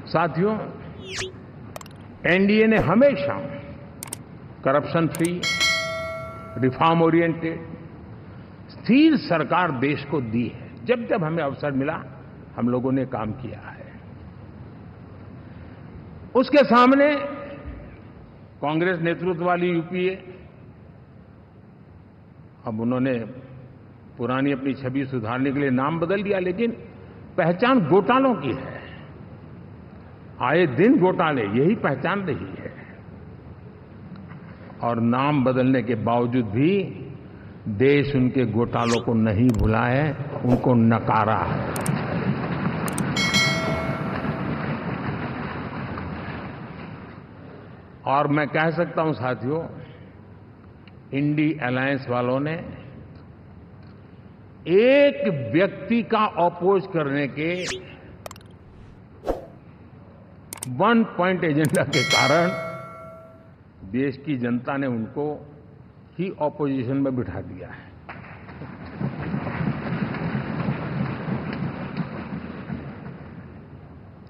साथियों, एनडीए ने हमेशा करप्शन फ्री, रिफॉर्म ओरिएंटेड, स्थिर सरकार देश को दी है। जब जब हमें अवसर मिला हम लोगों ने काम किया है। उसके सामने कांग्रेस नेतृत्व वाली यूपीए, अब उन्होंने पुरानी अपनी छवि सुधारने के लिए नाम बदल दिया, लेकिन पहचान घोटालों की है। आए दिन घोटाले, यही पहचान रही है। और नाम बदलने के बावजूद भी देश उनके घोटालों को नहीं भुला है, उनको नकारा है। और मैं कह सकता हूं साथियों, इंडी अलायंस वालों ने एक व्यक्ति का अपोज करने के वन पॉइंट एजेंडा के कारण देश की जनता ने उनको ही ऑपोजिशन में बिठा दिया है।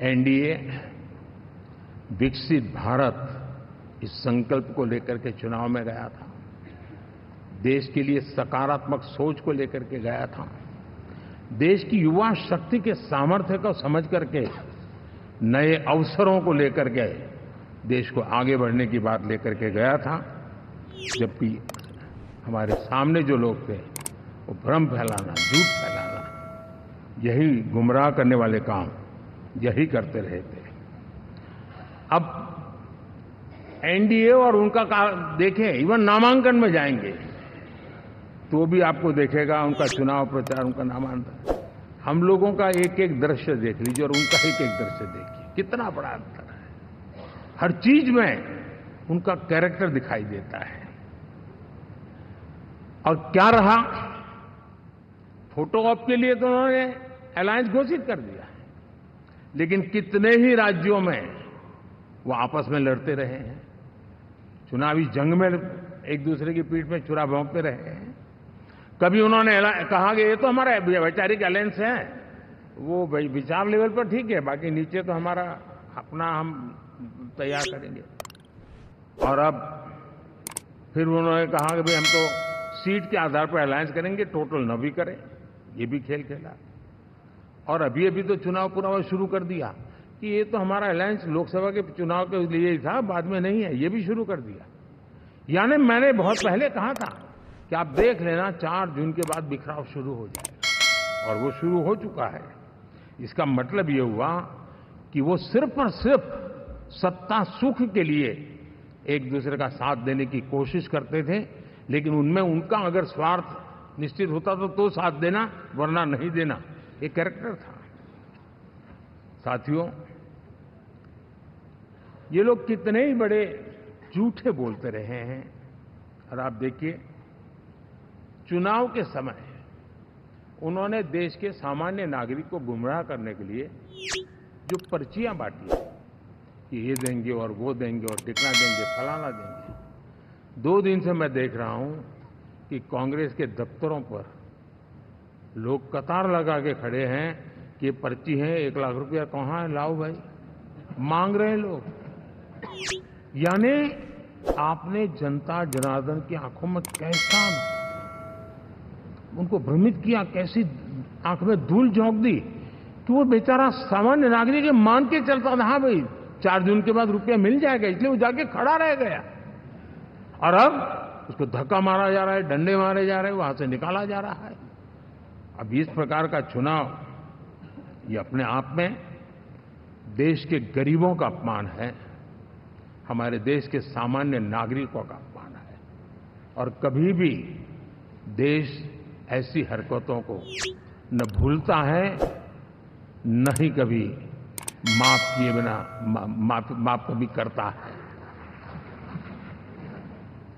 एनडीए विकसित भारत इस संकल्प को लेकर के चुनाव में गया था। देश के लिए सकारात्मक सोच को लेकर के गया था। देश की युवा शक्ति के सामर्थ्य को समझ करके नए अवसरों को लेकर के देश को आगे बढ़ने की बात लेकर के गया था। जबकि हमारे सामने जो लोग थे वो भ्रम फैलाना, झूठ फैलाना, यही गुमराह करने वाले काम यही करते रहे थे। अब एनडीए और उनका देखें, इवन नामांकन में जाएंगे तो भी आपको देखेगा उनका चुनाव प्रचार, उनका नामांकन, हम लोगों का एक एक दृश्य देख लीजिए और उनका एक एक दृश्य देखिए, कितना बड़ा अंतर है। हर चीज में उनका कैरेक्टर दिखाई देता है। और क्या रहा, फोटो ऑप के लिए तो उन्होंने अलायंस घोषित कर दिया, लेकिन कितने ही राज्यों में वो आपस में लड़ते रहे हैं, चुनावी जंग में एक दूसरे की पीठ में छुरा भोंकते रहे हैं। कभी उन्होंने कहा कि ये तो हमारा वैचारिक अलायंस है, वो विचार लेवल पर ठीक है, बाकी नीचे तो हमारा अपना हम तैयार करेंगे। और अब फिर उन्होंने कहा कि भाई हम तो सीट के आधार पर अलायंस करेंगे, टोटल न भी करें, ये भी खेल खेला। और अभी अभी तो चुनाव पूरा शुरू कर दिया कि ये तो हमारा अलायंस लोकसभा के चुनाव के लिए ही था, बाद में नहीं है, ये भी शुरू कर दिया। यानी मैंने बहुत पहले कहा था कि आप देख लेना 4 जून के बाद बिखराव शुरू हो जाएगा, और वो शुरू हो चुका है। इसका मतलब ये हुआ कि वो सिर्फ और सिर्फ सत्ता सुख के लिए एक दूसरे का साथ देने की कोशिश करते थे, लेकिन उनमें उनका अगर स्वार्थ निश्चित होता तो साथ देना, वरना नहीं देना, ये कैरेक्टर था। साथियों, ये लोग कितने ही बड़े झूठे बोलते रहे हैं। और आप देखिए, चुनाव के समय उन्होंने देश के सामान्य नागरिक को गुमराह करने के लिए जो पर्चियां बांटी कि ये देंगे और वो देंगे और टिकना देंगे, फलाना देंगे, 2 दिन से मैं देख रहा हूं कि कांग्रेस के दफ्तरों पर लोग कतार लगा के खड़े हैं कि ये पर्ची है, 1 लाख रुपया कहाँ है, लाओ भाई, मांग रहे हैं लोग। यानी आपने जनता जनार्दन की आंखों में कैसा उनको भ्रमित किया, कैसी आंख में धूल झोंक दी कि वो बेचारा सामान्य नागरिक मान के चलता था, हाँ भाई 4 जून के बाद रुपया मिल जाएगा, इसलिए वो जाके खड़ा रह गया। और अब उसको धक्का मारा जा रहा है, डंडे मारे जा रहे हैं, वहां से निकाला जा रहा है। अब इस प्रकार का चुनाव, ये अपने आप में देश के गरीबों का अपमान है, हमारे देश के सामान्य नागरिकों का अपमान है। और कभी भी देश ऐसी हरकतों को न भूलता है, न ही कभी माफ किए बिना माफ कभी करता है।